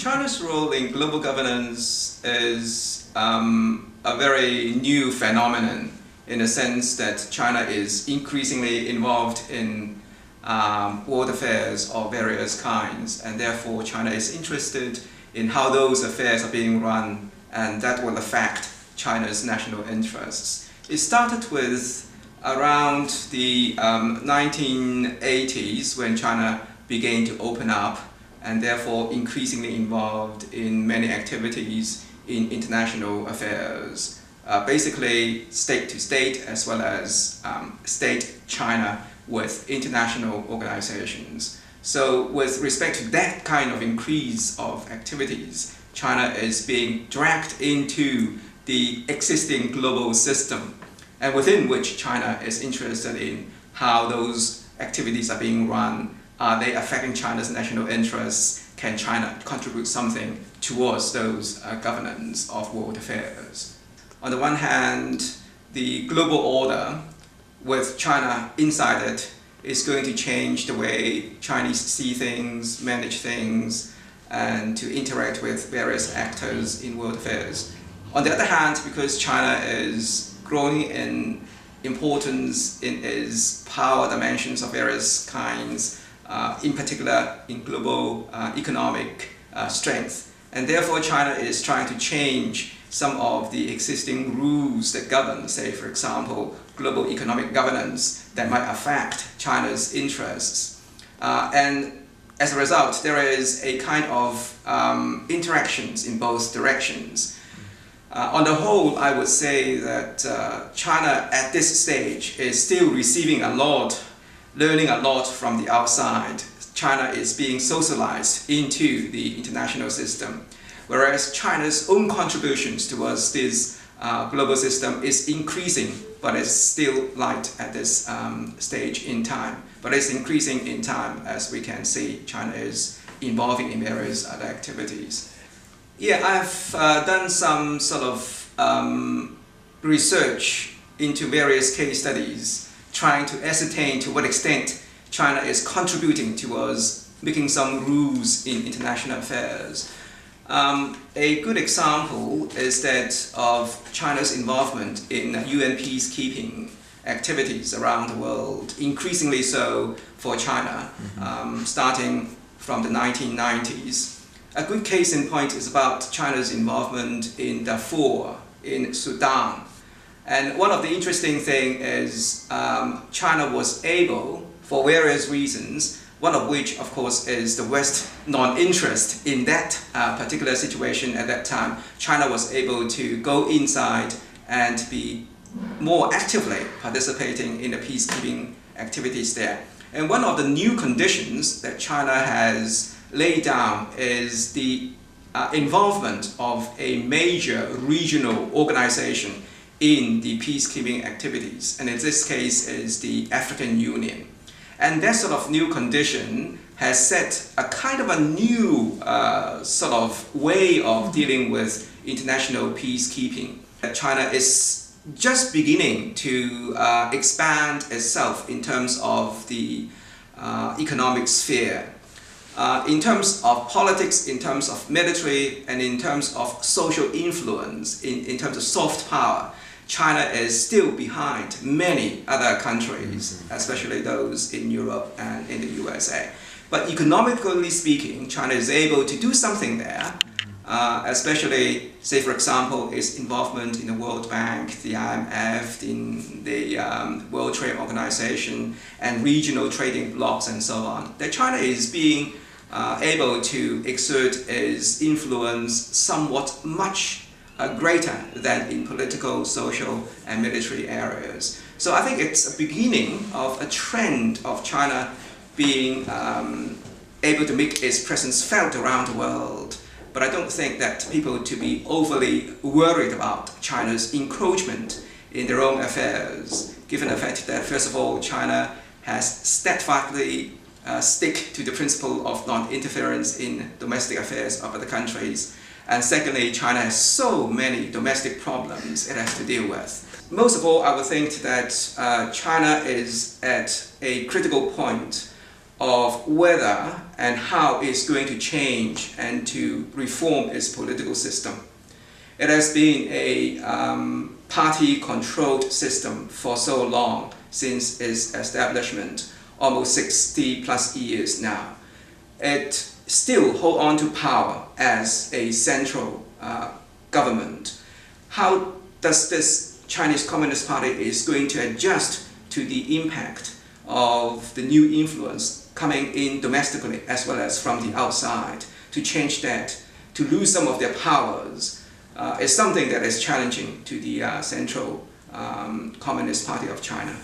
China's role in global governance is a very new phenomenon in the sense that China is increasingly involved in world affairs of various kinds, and therefore China is interested in how those affairs are being run, and that will affect China's national interests. It started with around the 1980s when China began to open up and therefore increasingly involved in many activities in international affairs, basically state to state as well as state China with international organizations. So with respect to that kind of increase of activities, China is being dragged into the existing global system, and within which China is interested in how those activities are being run. Are they affecting China's national interests? Can China contribute something towards those governance of world affairs? On the one hand, the global order with China inside it is going to change the way Chinese see things, manage things, and to interact with various actors in world affairs. On the other hand, because China is growing in importance in its power dimensions of various kinds, in particular in global economic strength. And therefore China is trying to change some of the existing rules that govern, say for example, global economic governance that might affect China's interests. And as a result, there is a kind of interactions in both directions. On the whole, I would say that China at this stage is still receiving a lot, learning a lot from the outside. China is being socialized into the international system, whereas China's own contributions towards this global system is increasing, but it's still light at this stage in time. But it's increasing in time as we can see China is involving in various other activities. Yeah, I've done some sort of research into various case studies trying to ascertain to what extent China is contributing towards making some rules in international affairs. A good example is that of China's involvement in UN peacekeeping activities around the world, increasingly so for China, starting from the 1990s. A good case in point is about China's involvement in Darfur, in Sudan. And one of the interesting things is China was able, for various reasons, one of which, of course, is the West non-interest in that particular situation at that time. China was able to go inside and be more actively participating in the peacekeeping activities there. And one of the new conditions that China has laid down is the involvement of a major regional organization in the peacekeeping activities, and in this case is the African Union. And that sort of new condition has set a kind of a new sort of way of dealing with international peacekeeping. China is just beginning to expand itself in terms of the economic sphere. In terms of politics, in terms of military, and in terms of social influence, in terms of soft power, China is still behind many other countries, especially those in Europe and in the USA. But economically speaking, China is able to do something there, especially, say for example, its involvement in the World Bank, the IMF, in the World Trade Organization, and regional trading blocs and so on. That China is being able to exert its influence somewhat much greater than in political, social, and military areas. So I think it's a beginning of a trend of China being able to make its presence felt around the world. But I don't think that people to be overly worried about China's encroachment in their own affairs, given the fact that, first of all, China has steadfastly stick to the principle of non-interference in domestic affairs of other countries. And secondly, China has so many domestic problems it has to deal with. Most of all, I would think that China is at a critical point of whether and how it's going to change and to reform its political system. It has been a party-controlled system for so long, since its establishment, almost 60 plus years now. It still holds on to power as a central government. How does this Chinese Communist Party is going to adjust to the impact of the new influence coming in domestically as well as from the outside, to change that, to lose some of their powers, is something that is challenging to the Central Communist Party of China.